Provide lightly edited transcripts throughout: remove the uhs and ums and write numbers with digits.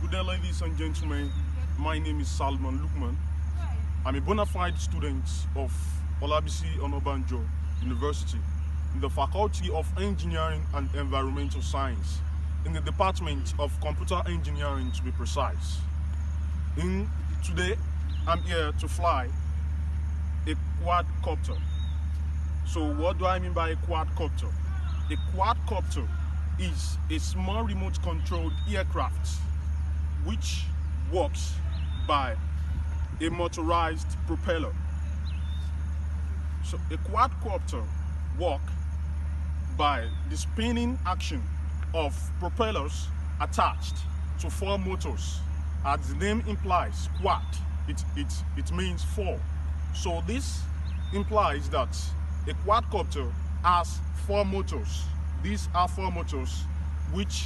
Good day, ladies and gentlemen. My name is Salman Lukman. I'm a bona fide student of Olabisi Onabanjo University in the Faculty of Engineering and Environmental Science in the Department of Computer Engineering, to be precise. Today, I'm here to fly a quadcopter. So what do I mean by a quadcopter? A quadcopter is a small remote controlled aircraft which works by a motorized propeller. So a quadcopter works by the spinning action of propellers attached to four motors. As the name implies, quad, it means four. So this implies that a quadcopter has four motors. These are four motors which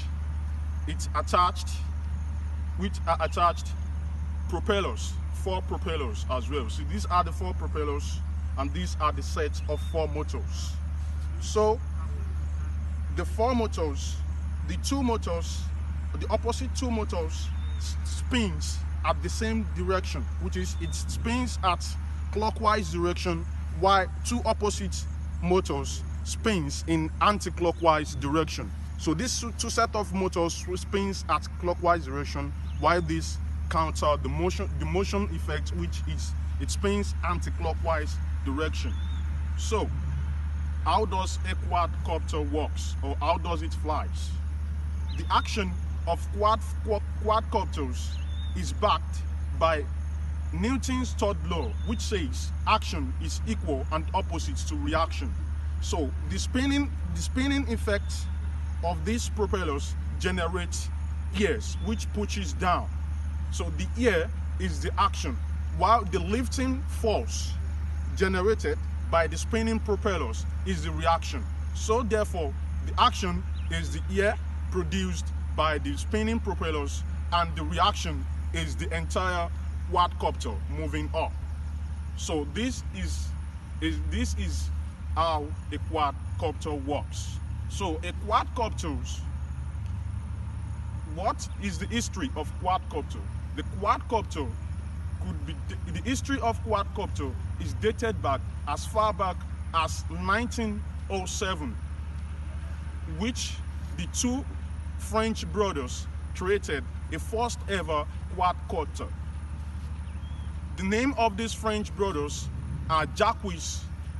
are attached propellers, four propellers as well. So these are the four propellers and these are the sets of four motors. So the four motors, the opposite two motors spins at the same direction, which is it spins at clockwise direction, while two opposite motors spins in anti-clockwise direction. So these two set of motors spins at clockwise direction, while this counter the motion effect, which is it spins anti-clockwise direction. So how does a quadcopter works, or how does it flies? The action of quadcopters is backed by Newton's third law, which says action is equal and opposite to reaction. So the spinning effect of these propellers generates gears, which pushes down. So the air is the action, while the lifting force generated by the spinning propellers is the reaction. So therefore, the action is the air produced by the spinning propellers, and the reaction is the entire quadcopter moving up. So this is how a quadcopter works. So a quadcopters, what is the history of quadcopter? The quadcopter could be, the history of quadcopter is dated back as far back as 1907, which the two French brothers created a first ever quadcopter. The name of these French brothers are Jacques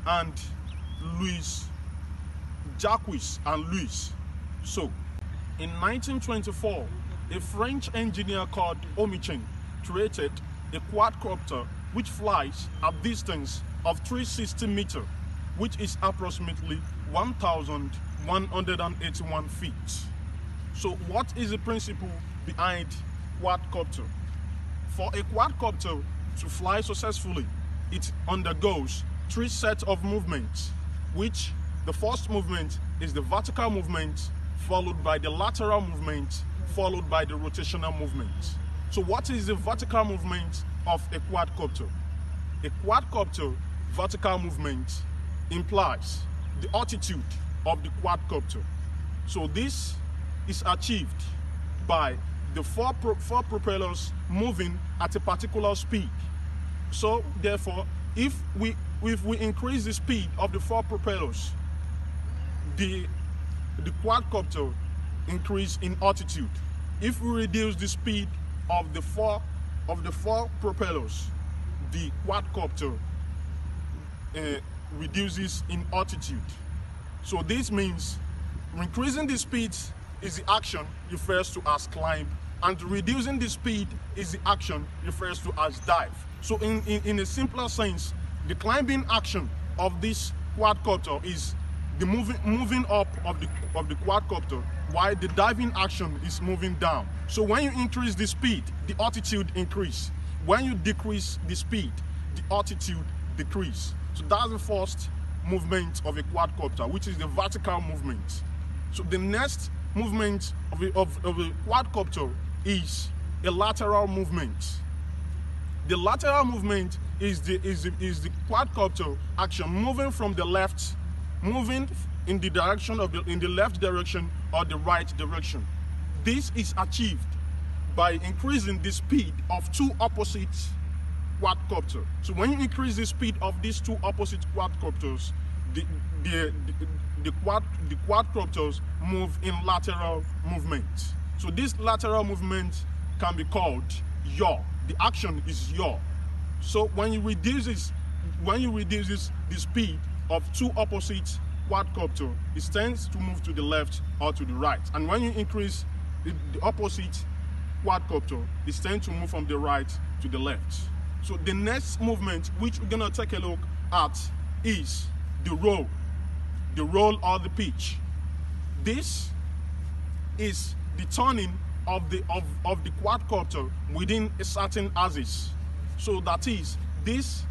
and Louis. So in 1924, a French engineer called Omichin created a quadcopter which flies a distance of 360 meters, which is approximately 1,181 feet. So what is the principle behind quadcopter? For a quadcopter to fly successfully, it undergoes three sets of movements, which the first movement is the vertical movement, followed by the lateral movement, followed by the rotational movement. So what is the vertical movement of a quadcopter? A quadcopter vertical movement implies the altitude of the quadcopter. So this is achieved by the four propellers moving at a particular speed. So therefore, if we increase the speed of the four propellers, the quadcopter increase in altitude. If we reduce the speed of the four propellers, the quadcopter reduces in altitude. So this means increasing the speed is the action refers to as climb, and reducing the speed is the action refers to as dive. So in a simpler sense, the climbing action of this quadcopter is the moving up of the quadcopter, while the diving action is moving down. So when you increase the speed, the altitude increase. When you decrease the speed, the altitude decrease. So that's the first movement of a quadcopter, which is the vertical movement. So the next movement of a quadcopter is a lateral movement. The lateral movement is the quadcopter action moving from the left, moving in the direction of in the left direction or the right direction. This is achieved by increasing the speed of two opposite quadcopters. So when you increase the speed of these two opposite quadcopters, the quadcopters move in lateral movement. So this lateral movement can be called yaw. The action is yaw. So when you reduce the speed of two opposite quadcopter, it tends to move to the left or to the right. And when you increase the opposite quadcopter, it tends to move from the right to the left. So the next movement, which we're gonna take a look at, is the roll or the pitch. This is the turning of the quadcopter within a certain axis. So that is, this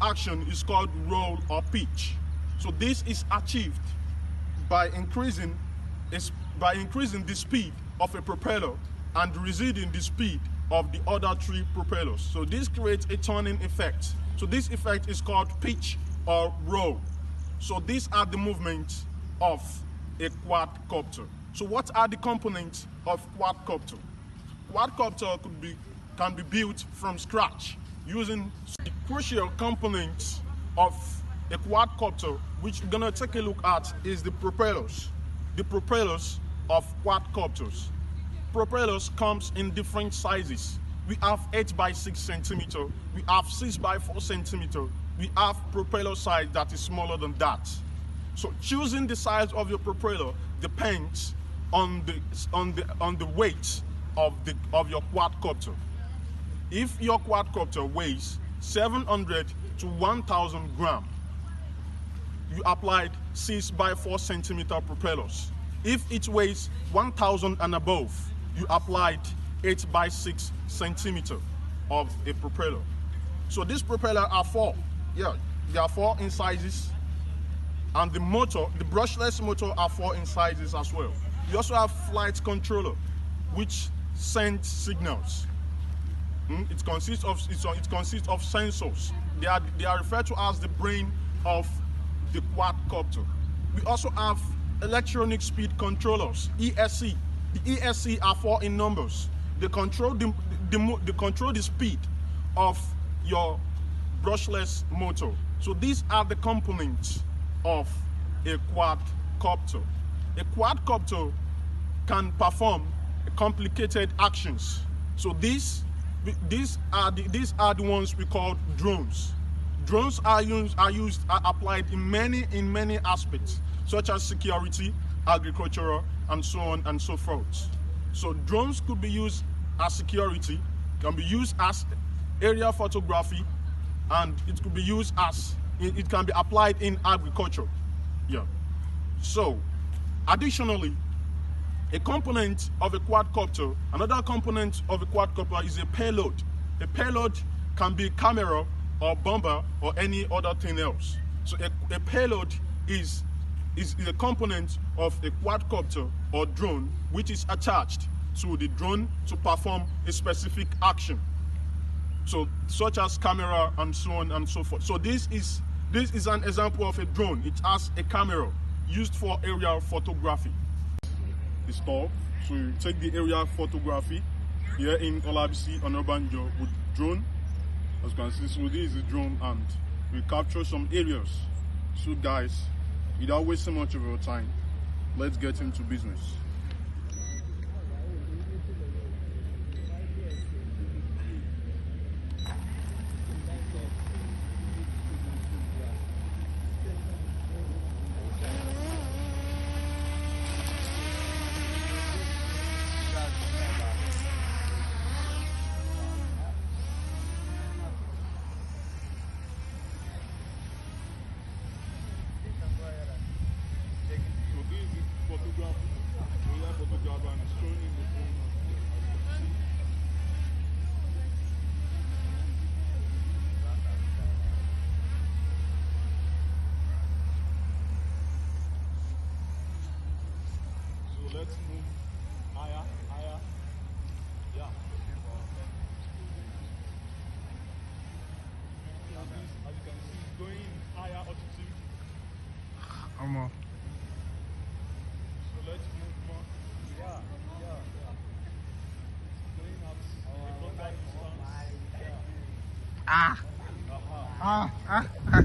action is called roll or pitch. So this is achieved by increasing the speed of a propeller and receding the speed of the other three propellers. So this creates a turning effect. So this effect is called pitch or roll. So these are the movements of a quadcopter. So what are the components of quadcopter? Quadcopter can be built from scratch using the crucial components of a quadcopter, which we're gonna take a look at, is the propellers. The propellers of quadcopters. Propellers comes in different sizes. We have 8 by 6 centimeter. We have 6 by 4 centimeter. We have propeller size that is smaller than that. So choosing the size of your propeller depends on the weight of your quadcopter. If your quadcopter weighs 700 to 1,000 grams, you applied 6 by 4 centimeter propellers. If it weighs 1,000 and above, you applied 8 by 6 centimeter of a propeller. So this propeller are 4. Yeah, there are 4 in sizes, and the motor, the brushless motor, are 4 in sizes as well. You also have flight controller, which sends signals. It consists of sensors. They are referred to as the brain of the quadcopter. We also have electronic speed controllers, ESC. The ESC are 4 in numbers. They control the speed of your brushless motor. So these are the components of a quadcopter. A quadcopter can perform complicated actions. So these are the ones we call drones. Drones are applied in many aspects, such as security, agriculture, and so on and so forth. So drones could be used as security, can be used as aerial photography, and it could be used as, it can be applied in agriculture. Yeah. So additionally, a component of a quadcopter, another component of a quadcopter is a payload. A payload can be camera or bomber or any other thing else. So a payload is a component of a quadcopter or drone which is attached to the drone to perform a specific action. So such as camera and so on and so forth. So this is an example of a drone. It has a camera used for aerial photography. The store. So you take the aerial photography here in Olabisi Onabanjo with drone. As you can see, so this is a drone and we capture some areas. So guys, without wasting much of your time, let's get into business. Let's move higher. Yeah. As you can see, it's going higher altitude. So let's move more. Yeah. Ah. Ah. Ah. Ah.